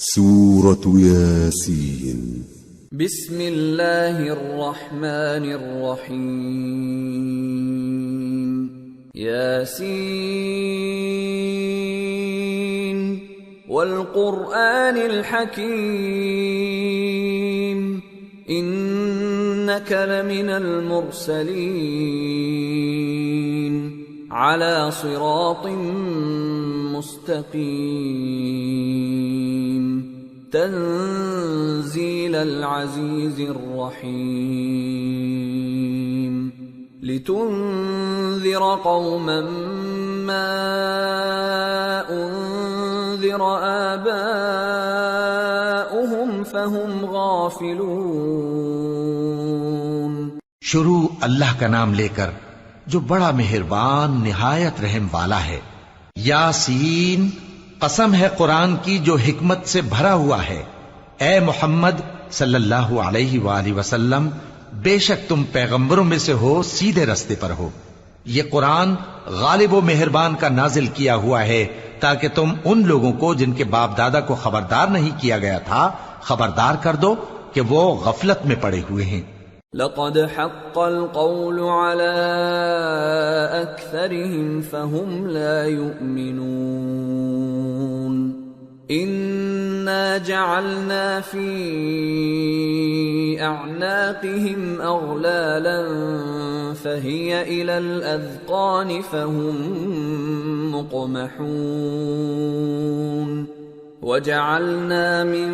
سورة ياسين. بسم الله الرحمن الرحيم. ياسين والقرآن الحكيم إنك لمن المرسلين على صراط مستقيم تنزيل العزيز الرحيم لتنذر قوما ما أنذر آباؤهم فهم غافلون. شروع اللہ کا نام لے کر جو بڑا مہربان نہایت رحم والا ہے. یاسین، قسم ہے قرآن کی جو حکمت سے بھرا ہوا ہے. اے محمد صلی اللہ علیہ وآلہ وسلم، بے شک تم پیغمبروں میں سے ہو، سیدھے رستے پر ہو. یہ قرآن غالب و مہربان کا نازل کیا ہوا ہے تاکہ تم ان لوگوں کو جن کے باپ دادا کو خبردار نہیں کیا گیا تھا خبردار کر دو کہ وہ غفلت میں پڑے ہوئے ہیں. لقد حق القول على أكثرهم فهم لا يؤمنون. إنا جعلنا في أعناقهم أغلالا فهي إلى الأذقان فهم مقمحون. وَجَعَلْنَا مِن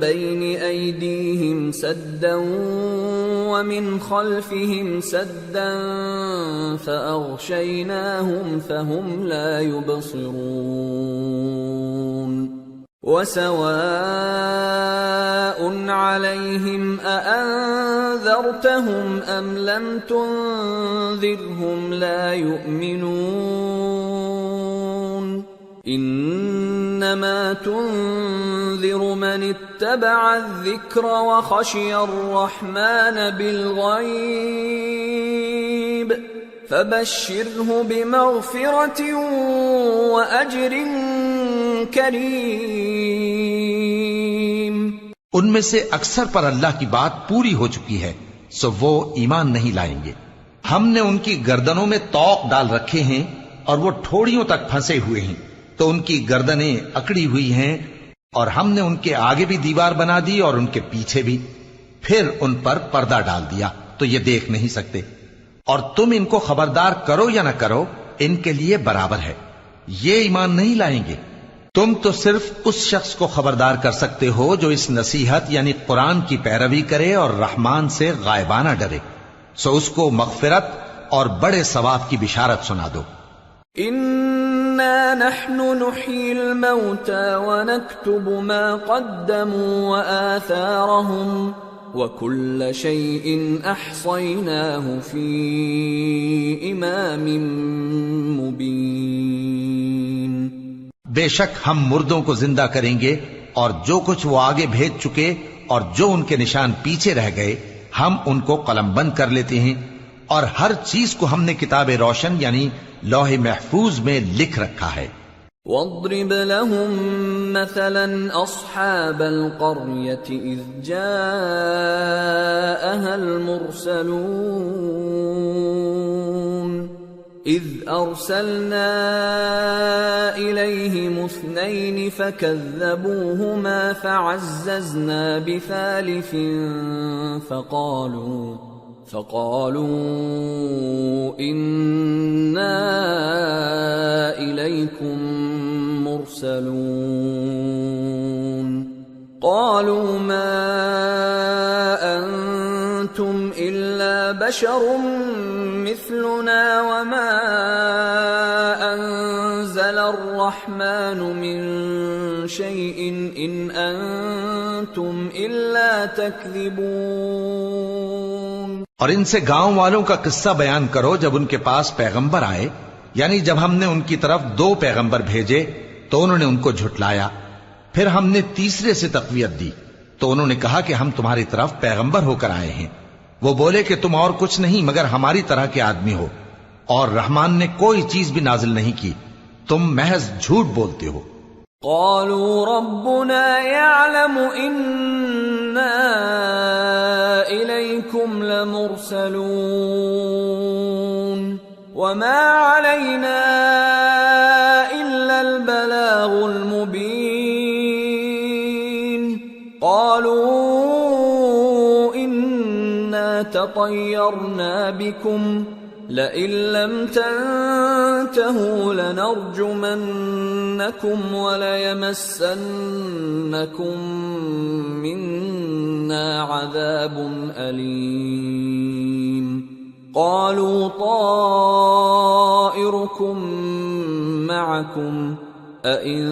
بَيْنِ أَيْدِيهِمْ سَدًّا وَمِنْ خَلْفِهِمْ سَدًّا فَأَغْشَيْنَاهُمْ فَهُمْ لَا يُبْصِرُونَ. وَسَوَاءٌ عَلَيْهِمْ أَأَنذَرْتَهُمْ أَمْ لَمْ تُنذِرْهُمْ لَا يُؤْمِنُونَ. انما تنذر من اتبع الذکر وخشی الرحمن بالغیب فبشره بمغفرة واجر کریم. ان میں سے اکثر پر اللہ کی بات پوری ہو چکی ہے سو وہ ایمان نہیں لائیں گے. ہم نے ان کی گردنوں میں طوق ڈال رکھے ہیں اور وہ ٹھوڑیوں تک پھنسے ہوئے ہیں تو ان کی گردنیں اکڑی ہوئی ہیں، اور ہم نے ان کے آگے بھی دیوار بنا دی اور ان کے پیچھے بھی، پھر ان پر پردہ ڈال دیا تو یہ دیکھ نہیں سکتے. اور تم ان کو خبردار کرو یا نہ کرو ان کے لیے برابر ہے، یہ ایمان نہیں لائیں گے. تم تو صرف اس شخص کو خبردار کر سکتے ہو جو اس نصیحت یعنی قرآن کی پیروی کرے اور رحمان سے غائبانہ ڈرے، سو اس کو مغفرت اور بڑے ثواب کی بشارت سنا دو. إِنَّا نَحْنُ نُحْيِي الْمَوْتَى وَنَكْتُبُ مَا قَدَّمُوا وَآثَارَهُمْ وَكُلَّ شَيْءٍ أَحْصَيْنَاهُ فِي إِمَامٍ مُبِينٍ. بے شک ہم مردوں کو زندہ کریں گے اور جو کچھ وہ آگے بھیج چکے اور جو ان کے نشان پیچھے رہ گئے ہم ان کو قلم بند کر لیتے ہیں، اور ہر چیز کو ہم نے کتاب روشن یعنی لوح محفوظ میں لکھ رکھا ہے. وَاضْرِبْ لَهُمْ مَثَلًا أَصْحَابَ الْقَرْيَةِ إِذْ جَاءَهَا الْمُرْسَلُونَ إِذْ أَرْسَلْنَا إِلَيْهِمُ اثْنَيْنِ فَكَذَّبُوهُمَا فَعَزَّزْنَا بِثَالِثٍ فقالوا إنا إليكم مرسلون. قالوا ما أنتم إلا بشر مثلنا وما أنزل الرحمن من شيء إن أنتم إلا تكذبون. اور ان سے گاؤں والوں کا قصہ بیان کرو جب ان کے پاس پیغمبر آئے، یعنی جب ہم نے ان کی طرف 2 پیغمبر بھیجے تو انہوں نے ان کو جھٹلایا، پھر ہم نے تیسرے سے تقویت دی تو انہوں نے کہا کہ ہم تمہاری طرف پیغمبر ہو کر آئے ہیں. وہ بولے کہ تم اور کچھ نہیں مگر ہماری طرح کے آدمی ہو، اور رحمان نے کوئی چیز بھی نازل نہیں کی، تم محض جھوٹ بولتے ہو. قالوا ربنا يعلم إنا إليكم لمرسلون وما علينا إلا البلاغ المبين قالوا إنا تطيرنا بكم لئن لم تنتهوا لنرجمنكم وليمسنكم منا عذاب أليم قالوا طائركم معكم أئن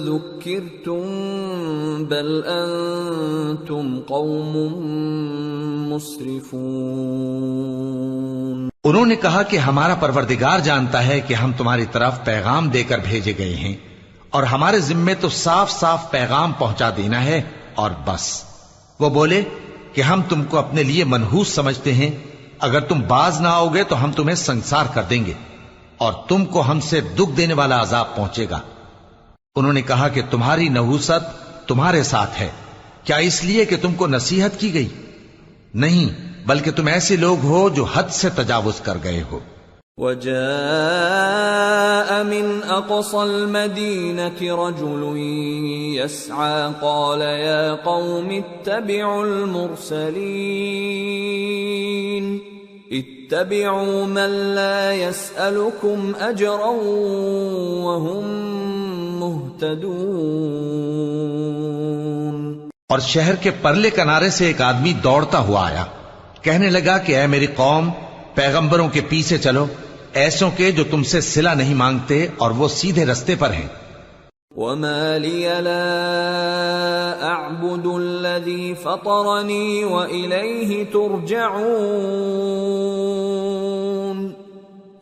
ذكرتم بل أنتم قوم مسرفون انہوں نے کہا کہ ہمارا پروردگار جانتا ہے کہ ہم تمہاری طرف پیغام دے کر بھیجے گئے ہیں اور ہمارے ذمے تو صاف صاف پیغام پہنچا دینا ہے اور بس۔ وہ بولے کہ ہم تم کو اپنے لیے منحوس سمجھتے ہیں، اگر تم باز نہ آؤ گے تو ہم تمہیں سنسار کر دیں گے اور تم کو ہم سے دکھ دینے والا عذاب پہنچے گا۔ انہوں نے کہا کہ تمہاری نحوست تمہارے ساتھ ہے، کیا اس لیے کہ تم کو نصیحت کی گئی؟ نہیں، بلکہ تم ایسے لوگ ہو جو حد سے تجاوز کر گئے ہو۔ وجاء من أقصى المدينة رجل يسعى قال يا قوم اتبعوا المرسلين اتبعوا من لا يسألكم أجرا وهم مهتدون۔ اور شہر کے پرلے کنارے سے ایک آدمی دوڑتا ہوا آیا، کہنے لگا کہ اے میری قوم، پیغمبروں کے پیچھے چلو، ایسوں کے جو تم سے صلہ نہیں مانگتے اور وہ سیدھے رستے پر ہیں۔ وما لي لا أعبد الذي فطرني وإليه ترجعون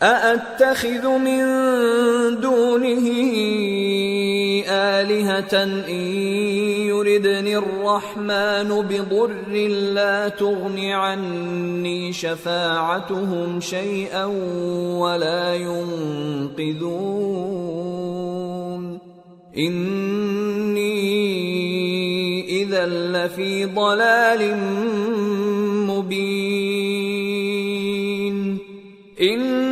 أأتخذ من دونه آلهة إن يردني الرحمن بضر لا تغن عني شفاعتهم شيئا ولا ينقذون إني إذا لفي ضلال مبين إني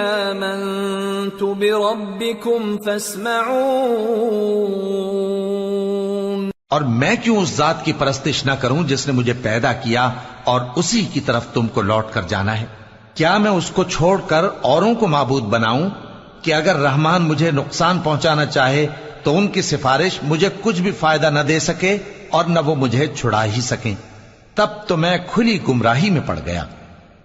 آمنت بربكم فاسمعون۔ اور میں کیوں اس ذات کی پرستش نہ کروں جس نے مجھے پیدا کیا اور اسی کی طرف تم کو لوٹ کر جانا ہے؟ کیا میں اس کو چھوڑ کر اوروں کو معبود بناؤں کہ اگر رحمان مجھے نقصان پہنچانا چاہے تو ان کی سفارش مجھے کچھ بھی فائدہ نہ دے سکے اور نہ وہ مجھے چھڑا ہی سکیں؟ تب تو میں کھلی گمراہی میں پڑ گیا۔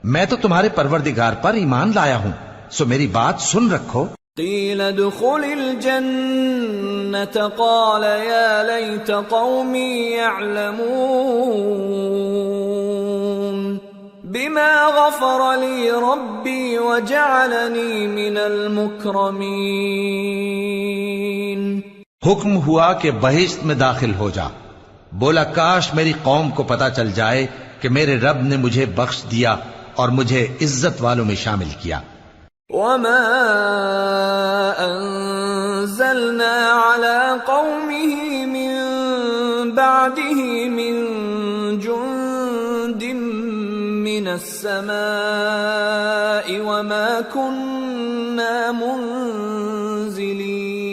میں تو تمہارے پروردگار پر ایمان لایا ہوں، سو میری بات سن رکھو۔ قیل ادخل الجنة قال یا لیت قومی یعلمون بما غفر لی ربی وجعلنی من المکرمین۔ حکم ہوا کہ بہشت میں داخل ہو جا۔ بولا کاش میری قوم کو پتا چل جائے کہ میرے رب نے مجھے بخش دیا اور مجھے عزت والوں میں شامل کیا۔ وما انزلنا على قومه من بعده من جند من السماء وما كنا منزلين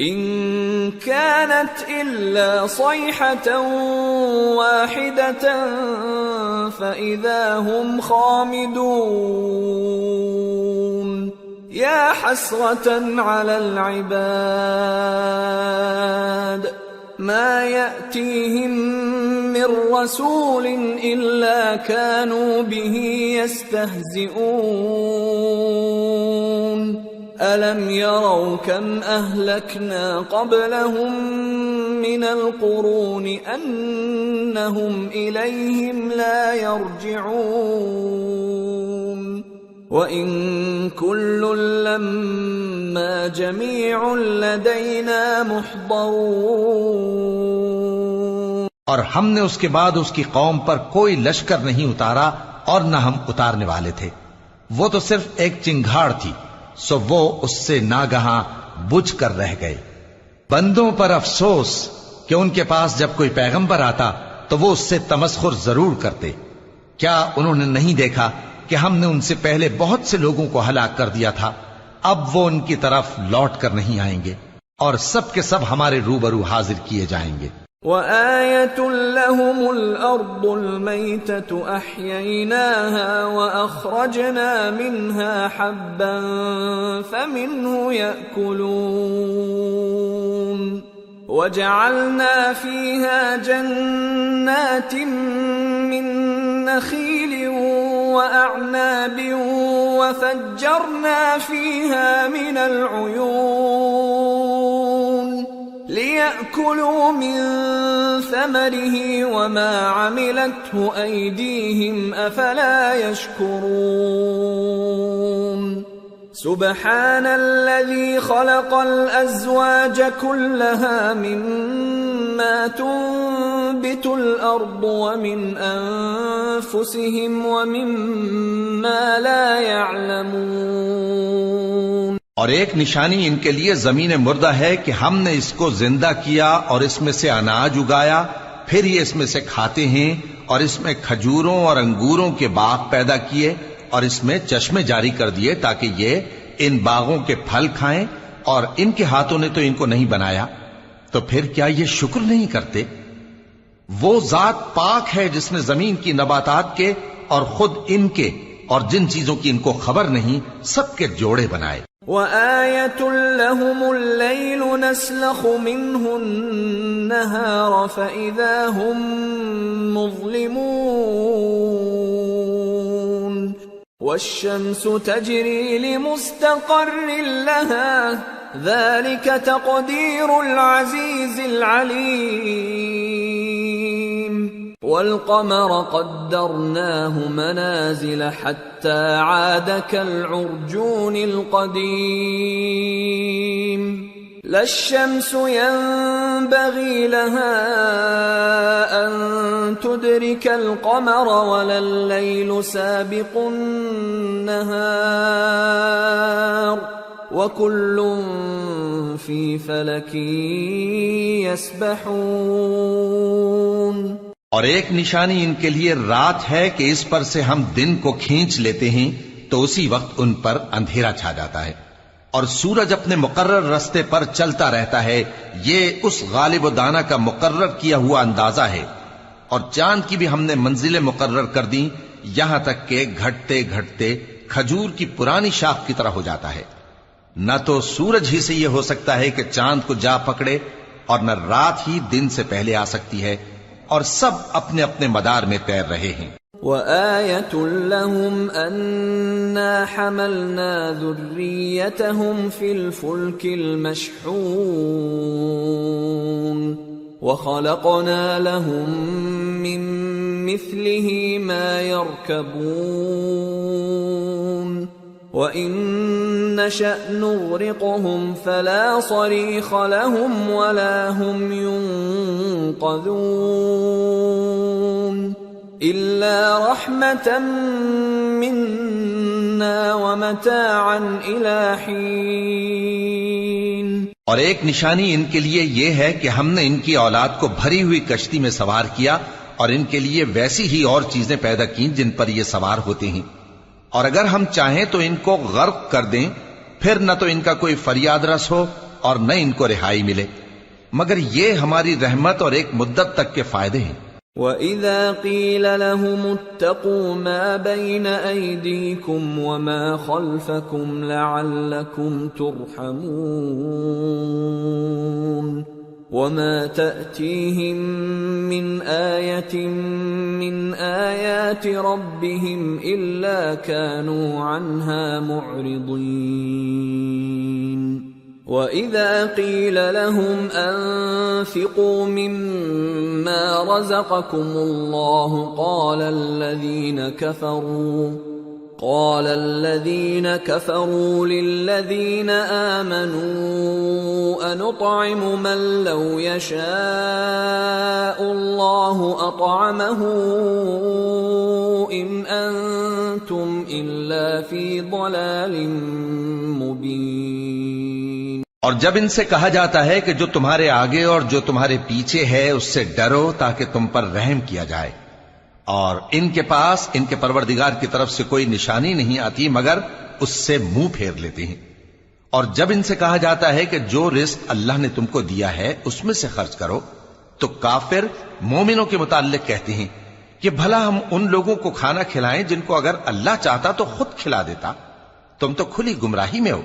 إن كانت إلا صيحة واحدة فإذا هم خامدون يا حسرة على العباد ما يأتيهم من رسول إلا كانوا به يستهزئون ألم يروا كم أهلكنا قبلهم من القرون أنهم إليهم لا يرجعون وإن كل لما جميع لدينا محضرون۔ اور ہم نے اس کے بعد اس کی قوم پر کوئی لشکر نہیں اتارا اور نہ ہم اتارنے والے تھے، وہ تو صرف ایک چنگھاڑ تھی، سو وہ اس سے ناگہاں بجھ کر رہ گئے۔ بندوں پر افسوس کہ ان کے پاس جب کوئی پیغمبر آتا تو وہ اس سے تمسخر ضرور کرتے۔ کیا انہوں نے نہیں دیکھا کہ ہم نے ان سے پہلے بہت سے لوگوں کو ہلاک کر دیا تھا؟ اب وہ ان کی طرف لوٹ کر نہیں آئیں گے اور سب کے سب ہمارے روبرو حاضر کیے جائیں گے۔ وَآيَةٌ لَهُمُ الْأَرْضُ الْمَيْتَةُ أَحْيَيْنَاهَا وَأَخْرَجْنَا مِنْهَا حَبًّا فَمِنْهُ يَأْكُلُونَ وَجَعَلْنَا فِيهَا جَنَّاتٍ مِّن نَّخِيلٍ وَأَعْنَابٍ وَفَجَّرْنَا فِيهَا مِنَ الْعُيُونِ لِيَأْكُلُوا مِن ثَمَرِهِ وَمَا عَمِلَتْهُ أَيْدِيهِمْ أَفَلَا يَشْكُرُونَ سبحان الذي خلق الأزواج كلها مما تنبت الأرض ومن أنفسهم ومما لا يعلمون۔ اور ایک نشانی ان کے لیے زمین مردہ ہے کہ ہم نے اس کو زندہ کیا اور اس میں سے اناج اگایا، پھر یہ اس میں سے کھاتے ہیں، اور اس میں کھجوروں اور انگوروں کے باغ پیدا کیے اور اس میں چشمے جاری کر دیے تاکہ یہ ان باغوں کے پھل کھائیں، اور ان کے ہاتھوں نے تو ان کو نہیں بنایا، تو پھر کیا یہ شکر نہیں کرتے؟ وہ ذات پاک ہے جس نے زمین کی نباتات کے اور خود ان کے اور جن چیزوں کی ان کو خبر نہیں سب کے جوڑے بنائے۔ وَآيَةٌ لَهُمُ اللَّيْلُ نَسْلَخُ مِنْهُ النَّهَارَ فَإِذَا هُمْ مُظْلِمُونَ وَالشَّمْسُ تَجْرِي لِمُسْتَقَرٍّ لَهَا ذَلِكَ تَقْدِيرُ الْعَزِيزِ الْعَلِيمِ وَالْقَمَرَ قَدَّرْنَاهُ مَنَازِلَ حَتَّى عَادَ كَالْعُرْجُونِ الْقَدِيمِ لَا الشَّمْسُ يَنبَغِي لَهَا أَن تُدْرِكَ الْقَمَرَ وَلَا اللَّيْلُ سَابِقُ النَّهَارِ وَكُلٌّ فِي فَلَكٍ يَسْبَحُونَ۔ اور ایک نشانی ان کے لیے رات ہے کہ اس پر سے ہم دن کو کھینچ لیتے ہیں تو اسی وقت ان پر اندھیرا چھا جاتا ہے، اور سورج اپنے مقرر راستے پر چلتا رہتا ہے، یہ اس غالب و دانا کا مقرر کیا ہوا اندازہ ہے، اور چاند کی بھی ہم نے منزلیں مقرر کر دیں یہاں تک کہ گھٹتے گھٹتے کھجور کی پرانی شاخ کی طرح ہو جاتا ہے۔ نہ تو سورج ہی سے یہ ہو سکتا ہے کہ چاند کو جا پکڑے، اور نہ رات ہی دن سے پہلے آ سکتی ہے، اور سب اپنے اپنے مدار میں تیر رہے ہیں۔ وَآيَةٌ لَهُمْ أَنَّا حَمَلْنَا ذُرِّيَّتَهُمْ فِي الْفُلْكِ الْمَشْحُونِ وَخَلَقْنَا لَهُم مِّن مِّثْلِهِ مَا يَرْكَبُونَ وَإِن نَّشَأْ نُغْرِقْهُمْ فَلَا صَرِيخَ لَهُمْ وَلَا هُمْ يُنقَذُونَ إِلَّا رَحْمَةً مِّنَّا وَمَتَاعًا إِلَى حِينٍ۔ اور ایک نشانی ان کے لیے یہ ہے کہ ہم نے ان کی اولاد کو بھری ہوئی کشتی میں سوار کیا، اور ان کے لیے ویسی ہی اور چیزیں پیدا کی جن پر یہ سوار ہوتے ہیں، اور اگر ہم چاہیں تو ان کو غرق کر دیں، پھر نہ تو ان کا کوئی فریاد رس ہو اور نہ ان کو رہائی ملے، مگر یہ ہماری رحمت اور ایک مدت تک کے فائدے ہیں۔ وَإِذَا قِيلَ لَهُمُ اتَّقُوا مَا بَيْنَ أَيْدِيكُمْ وَمَا خَلْفَكُمْ لَعَلَّكُمْ تُرْحَمُونَ وَمَا تَأْتِيهِمْ مِنْ آيَةٍ مِّنْ آيَاتِ رَبِّهِمْ إِلَّا كَانُوا عَنْهَا مُعْرِضِينَ وَإِذَا قِيلَ لَهُمْ أَنفِقُوا مِمَّا رَزَقَكُمُ اللَّهُ قَالَ الَّذِينَ كَفَرُوا لِلَّذِينَ آمَنُوا أَنُطْعِمُ مَن لَّوْ يَشَاءُ اللَّهُ أَطْعَمَهُ إِنْ أَنتُمْ إلا في ضلال مبين. اور جب ان سے کہا جاتا ہے کہ جو تمہارے آگے اور جو تمہارے پیچھے ہے اس سے ڈرو تاکہ تم پر رحم کیا جائے، اور ان کے پاس ان کے پروردگار کی طرف سے کوئی نشانی نہیں آتی مگر اس سے منہ پھیر لیتے ہیں. اور جب ان سے کہا جاتا ہے کہ جو رزق اللہ نے تم کو دیا ہے اس میں سے خرچ کرو، تو کافر مومنوں کے متعلق کہتے ہیں کہ بھلا ہم ان لوگوں کو کھانا کھلائیں جن کو اگر اللہ چاہتا تو خود کھلا دیتا، تم تو کھلی گمراہی میں ہو.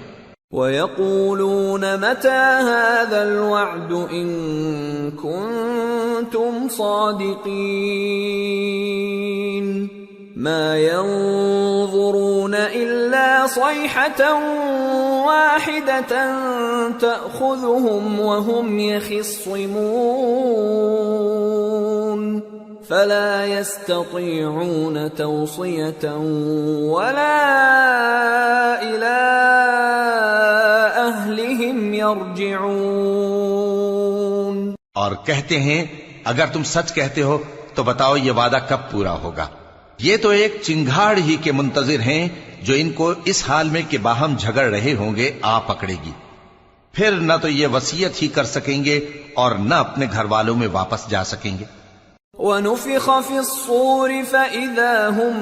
وَيَقُولُونَ مَتَى هَذَا الْوَعْدُ إِن كُنتُمْ صَادِقِينَ مَا يَنظُرُونَ إِلَّا صَيْحَةً وَاحِدَةً تَأْخُذُهُمْ وَهُمْ يَخِصِّمُونَ فَلَا يَسْتَطِيعُونَ تَوْصِيَةً وَلَا إِلَىٰ أَهْلِهِمْ يَرْجِعُونَ. اور کہتے ہیں اگر تم سچ کہتے ہو تو بتاؤ یہ وعدہ کب پورا ہوگا؟ یہ تو ایک چنگھاڑ ہی کے منتظر ہیں جو ان کو اس حال میں کہ باہم جھگڑ رہے ہوں گے آ پکڑے گی، پھر نہ تو یہ وصیت ہی کر سکیں گے اور نہ اپنے گھر والوں میں واپس جا سکیں گے. وَنُفِخَ فِي الصُّورِ فَإِذَا هُم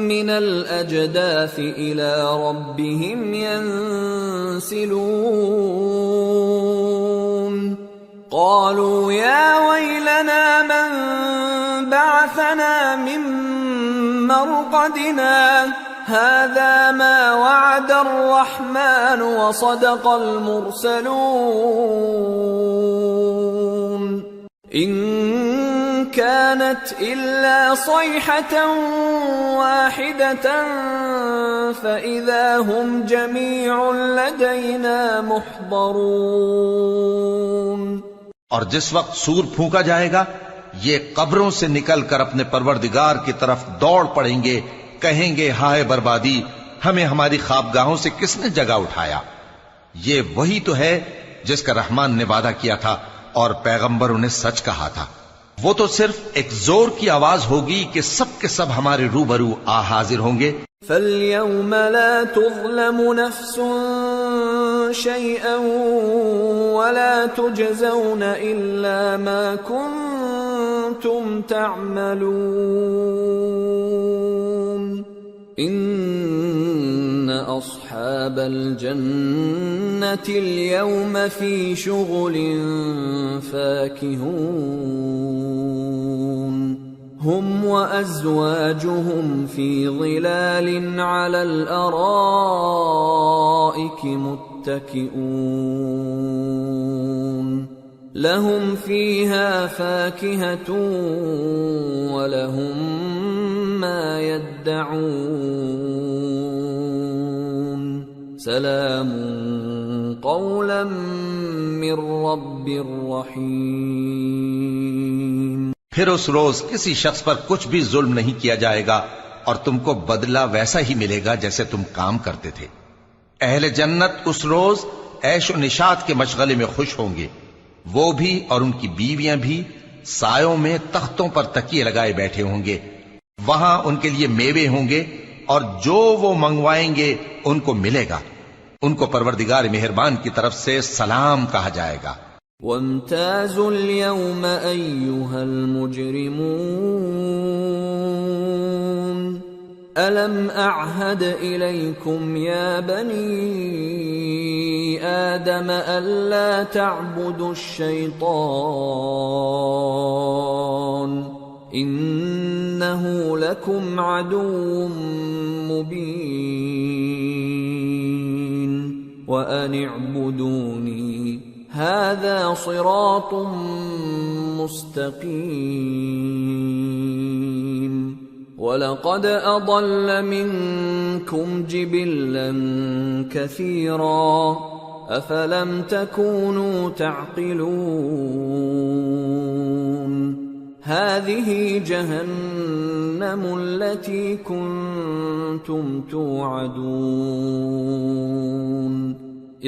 مِّنَ الْأَجْدَاثِ إِلَىٰ رَبِّهِمْ يَنسِلُونَ قَالُوا يَا وَيْلَنَا مَن بَعَثَنَا مِن مَّرْقَدِنَا هَٰذَا مَا وَعَدَ الرَّحْمَٰنُ وَصَدَقَ الْمُرْسَلُونَ إِن كانت إلا صيحة واحدة فإذا هم جميع لدينا محضرون. اور جس وقت سور پھونکا جائے گا یہ قبروں سے نکل کر اپنے پروردگار کی طرف دوڑ پڑیں گے، کہیں گے ہائے بربادی، ہمیں ہماری خوابگاہوں سے کس نے جگہ اٹھایا. یہ وہی تو ہے جس کا رحمان نے وعدہ کیا تھا اور پیغمبروں نے سچ کہا تھا. وہ تو صرف ایک زور کی آواز ہوگی کہ سب کے سب ہمارے روبرو آ حاضر ہوں گے. فَالْيَوْمَ لَا تُظْلَمُ نَفْسٌ شَيْئًا وَلَا تُجْزَوْنَ إِلَّا مَا كُنتُمْ تَعْمَلُونَ إِنَّ أَصْحَابَ الْجَنَّةِ الْيَوْمَ فِي شُغُلٍ فَاكِهُونَ هُمْ وَأَزْوَاجُهُمْ فِي ظِلَالٍ عَلَى الْأَرَائِكِ مُتَّكِئُونَ لَهُمْ فِيهَا فَاكِهَةٌ وَلَهُمْ مَا يَدَّعُونَ سَلَامٌ قَوْلًا مِّن رَّبٍّ رَّحِيمٍ. پھر اس روز کسی شخص پر کچھ بھی ظلم نہیں کیا جائے گا اور تم کو بدلہ ویسا ہی ملے گا جیسے تم کام کرتے تھے. اہل جنت اس روز عیش و نشاط کے مشغلے میں خوش ہوں گے، وہ بھی اور ان کی بیویاں بھی سایوں میں تختوں پر تکیے لگائے بیٹھے ہوں گے. وہاں ان کے لیے میوے ہوں گے اور جو وہ منگوائیں گے ان کو ملے گا. ان کو پروردگار مہربان کی طرف سے سلام کہا جائے گا. وَامْتَازُوا الْيَوْمَ أَيُّهَا الْمُجْرِمُونَ أَلَمْ أَعْهَدْ إِلَيْكُمْ يَا بَنِي آدَمَ أَلَّا تَعْبُدُوا الشَّيْطَانَ إِنَّهُ لَكُمْ عَدُوٌّ مُّبِينٌ وَأَنِ اعْبُدُونِي هَذَا صِرَاطٌ مُّسْتَقِيمٌ وَلَقَدْ أَضَلَّ مِنكُمْ جِبِلًّا كَثِيرًا أَفَلَمْ تَكُونُوا تَعْقِلُونَ هَذِهِ جَهَنَّمُ الَّتِي كُنتُمْ تُوعَدُونَ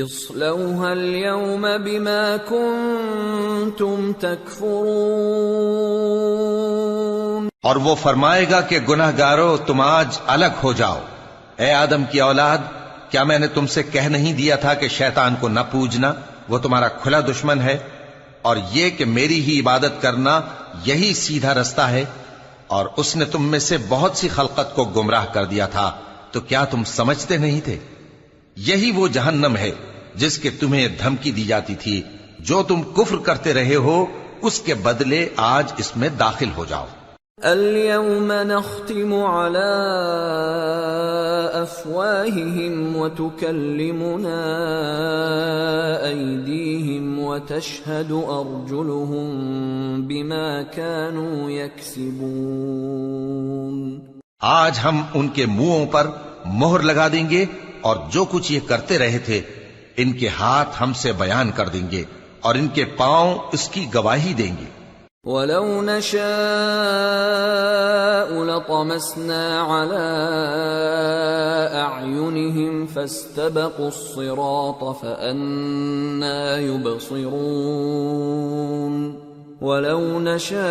اصْلَوْهَا الْيَوْمَ بِمَا كُنتُمْ تَكْفُرُونَ. اور وہ فرمائے گا کہ گناہگارو تم آج الگ ہو جاؤ، اے آدم کی اولاد، کیا میں نے تم سے کہہ نہیں دیا تھا کہ شیطان کو نہ پوجنا، وہ تمہارا کھلا دشمن ہے، اور یہ کہ میری ہی عبادت کرنا یہی سیدھا رستہ ہے؟ اور اس نے تم میں سے بہت سی خلقت کو گمراہ کر دیا تھا، تو کیا تم سمجھتے نہیں تھے؟ یہی وہ جہنم ہے جس کے تمہیں دھمکی دی جاتی تھی، جو تم کفر کرتے رہے ہو اس کے بدلے آج اس میں داخل ہو جاؤ۔ اليوم نختم على أفواههم وتكلمنا أيديهم وتشهد أرجلهم بما كانوا يكسبون۔ آج ہم ان کے منہوں پر مہر لگا دیں گے، اور جو کچھ یہ کرتے رہے تھے ان کے ہاتھ ہم سے بیان کر دیں گے، اور ان کے پاؤں اس کی گواہی دیں گے۔ وَلَوْ نَشَاءُ لَطَمَسْنَا عَلَىٰ أَعْيُنِهِمْ فَاسْتَبَقُوا الصِّرَاطَ فَأَنَّىٰ يُبْصِرُونَ وَلَوْ نَشَاءُ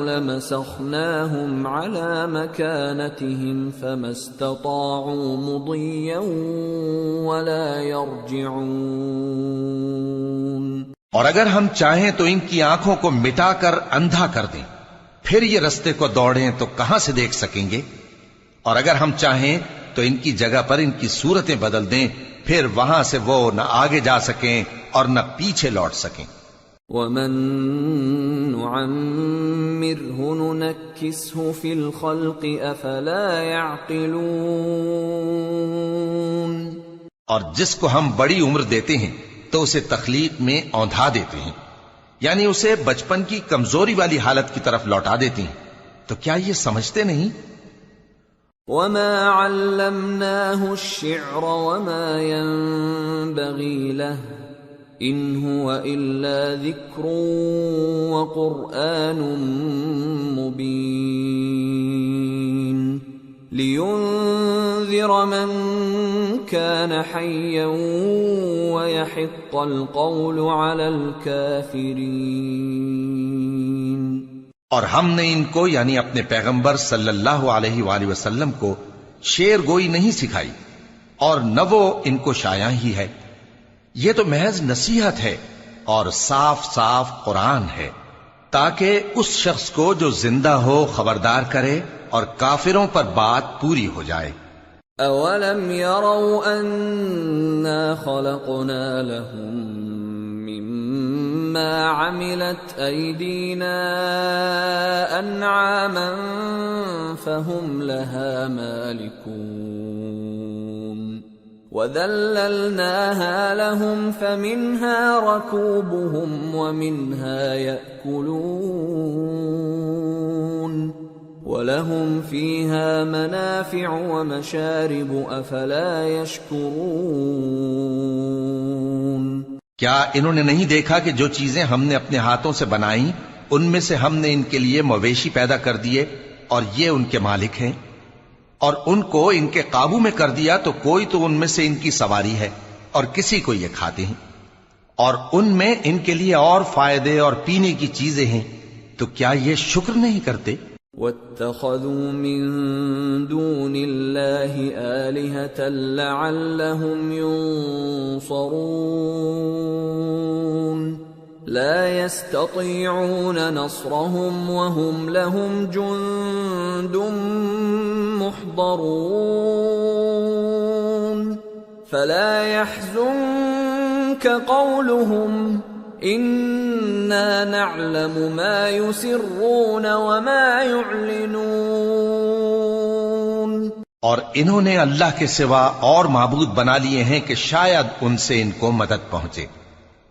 لَمَسَخْنَاهُمْ عَلَىٰ مَكَانَتِهِمْ فَمَا اسْتَطَاعُوا مُضِيًّا وَلَا يَرْجِعُونَ۔ اور اگر ہم چاہیں تو ان کی آنکھوں کو مٹا کر اندھا کر دیں، پھر یہ رستے کو دوڑیں تو کہاں سے دیکھ سکیں گے؟ اور اگر ہم چاہیں تو ان کی جگہ پر ان کی صورتیں بدل دیں، پھر وہاں سے وہ نہ آگے جا سکیں اور نہ پیچھے لوٹ سکیں۔ وَمَن نُعَمِّرْهُ نُنَكِّسْهُ فِي الْخَلْقِ أَفَلَا يَعْقِلُونَ۔ اور جس کو ہم بڑی عمر دیتے ہیں تو اسے تخلیق میں اوندھا دیتے ہیں، یعنی اسے بچپن کی کمزوری والی حالت کی طرف لوٹا دیتے ہیں، تو کیا یہ سمجھتے نہیں؟ وَمَا عَلَّمْنَاهُ الشِّعْرَ وَمَا يَنبَغِي لَهُ إِنْ هُوَ إِلَّا ذِكْرٌ وَقُرْآنٌ مُبِينٌ لِيُنذِرَ مَن كَانَ حَيًّا وَيَحِقَّ الْقَوْلُ عَلَى الْكَافِرِينَ۔ اور ہم نے ان کو یعنی اپنے پیغمبر صلی اللہ علیہ وآلہ وسلم کو شعر گوئی نہیں سکھائی، اور نہ وہ ان کو شایع ہی ہے، یہ تو محض نصیحت ہے اور صاف صاف قرآن ہے، تاکہ اس شخص کو جو زندہ ہو خبردار کرے اور کافروں پر بات پوری ہو جائے۔ اولم يروا انا خلقنا لهم مما عملت ايدينا انعاما فهم لها مالكون وذللناها لهم فمنها ركوبهم ومنها يأكلون وَلَهُمْ فِيهَا مَنَافِعُ وَمَشَارِبُ أَفَلَا يَشْكُرُونَ۔ کیا انہوں نے نہیں دیکھا کہ جو چیزیں ہم نے اپنے ہاتھوں سے بنائیں ان میں سے ہم نے ان کے لیے مویشی پیدا کر دیے اور یہ ان کے مالک ہیں، اور ان کو ان کے قابو میں کر دیا تو کوئی تو ان میں سے ان کی سواری ہے اور کسی کو یہ کھاتے ہیں، اور ان میں ان کے لیے اور فائدے اور پینے کی چیزیں ہیں، تو کیا یہ شکر نہیں کرتے؟ وَاتَّخَذُوا مِن دُونِ اللَّهِ آلِهَةً لَعَلَّهُمْ يُنصَرُونَ لَا يَسْتَطِيعُونَ نَصْرَهُمْ وَهُمْ لَهُمْ جُندٌ مُحْضَرُونَ فَلَا يَحْزُنكَ قَوْلُهُمْ اِنَّا نَعْلَمُ مَا يُسِرُّونَ وَمَا يُعْلِنُونَ۔ اور انہوں نے اللہ کے سوا اور معبود بنا لیے ہیں کہ شاید ان سے ان کو مدد پہنچے،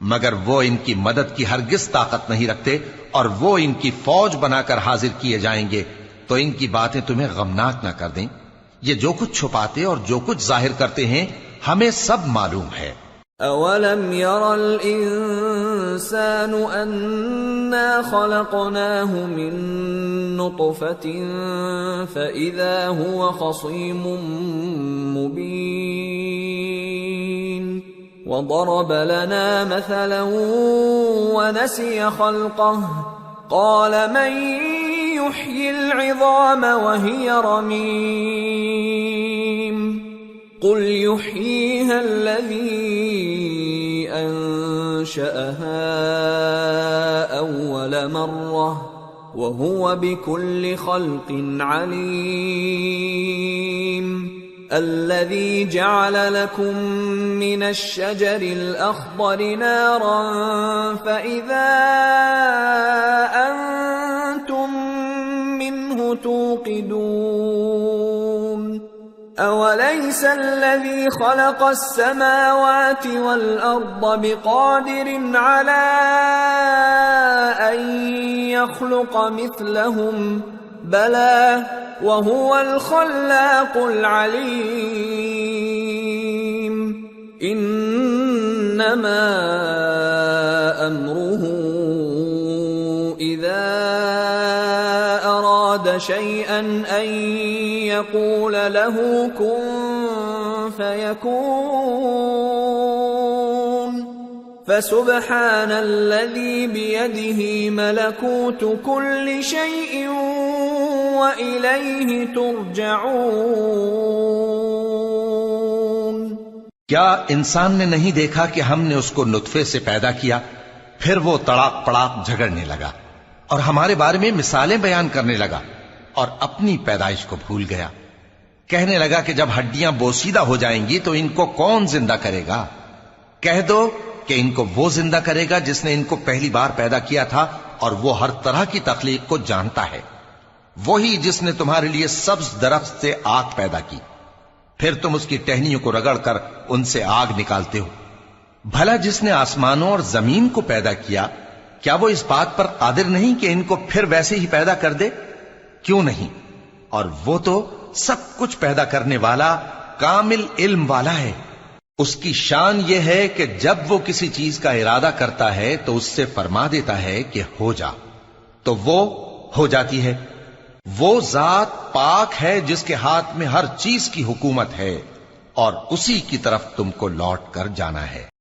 مگر وہ ان کی مدد کی ہرگز طاقت نہیں رکھتے، اور وہ ان کی فوج بنا کر حاضر کیے جائیں گے تو ان کی باتیں تمہیں غمناک نہ کر دیں۔ یہ جو کچھ چھپاتے اور جو کچھ ظاہر کرتے ہیں ہمیں سب معلوم ہے۔ اولم ير الانسان انا خلقناه من نطفة فاذا هو خصيم مبين وضرب لنا مثلا ونسي خلقه قال من يحيي العظام وهي رميم قل يحييها الذي أنشأها أول مرة وهو بكل خلق عليم الذي جعل لكم من الشجر الأخضر نارا فإذا أنتم منه توقدون أوليس الذي خلق السماوات والأرض بقادر على أن يخلق مثلهم بلى وهو الخلاق العليم إنما أمره إذا أراد شيئا أن يقول له كن فيكون فسبحان الذي بيده ملكوت كل شيء وإليه ترجعون. کیا انسان نے نہیں دیکھا کہ ہم نے اس کو نطفے سے پیدا کیا، پھر وہ تڑاک پڑاک جھگڑنے لگا اور ہمارے بارے میں مثالیں بیان کرنے لگا اور اپنی پیدائش کو بھول گیا. کہنے لگا کہ جب ہڈیاں بوسیدہ ہو جائیں گی تو ان کو کون زندہ کرے گا؟ کہہ دو کہ ان کو وہ زندہ کرے گا جس نے ان کو پہلی بار پیدا کیا تھا، اور وہ ہر طرح کی تخلیق کو جانتا ہے. وہی جس نے تمہارے لیے سبز درخت سے آگ پیدا کی، پھر تم اس کی ٹہنیوں کو رگڑ کر ان سے آگ نکالتے ہو. بھلا جس نے آسمانوں اور زمین کو پیدا کیا، کیا وہ اس بات پر قادر نہیں کہ ان کو پھر ویسے ہی پیدا کر دے؟ کیوں نہیں؟ اور وہ تو سب کچھ پیدا کرنے والا کامل علم والا ہے. اس کی شان یہ ہے کہ جب وہ کسی چیز کا ارادہ کرتا ہے تو اس سے فرما دیتا ہے کہ ہو جا، تو وہ ہو جاتی ہے. وہ ذات پاک ہے جس کے ہاتھ میں ہر چیز کی حکومت ہے، اور اسی کی طرف تم کو لوٹ کر جانا ہے.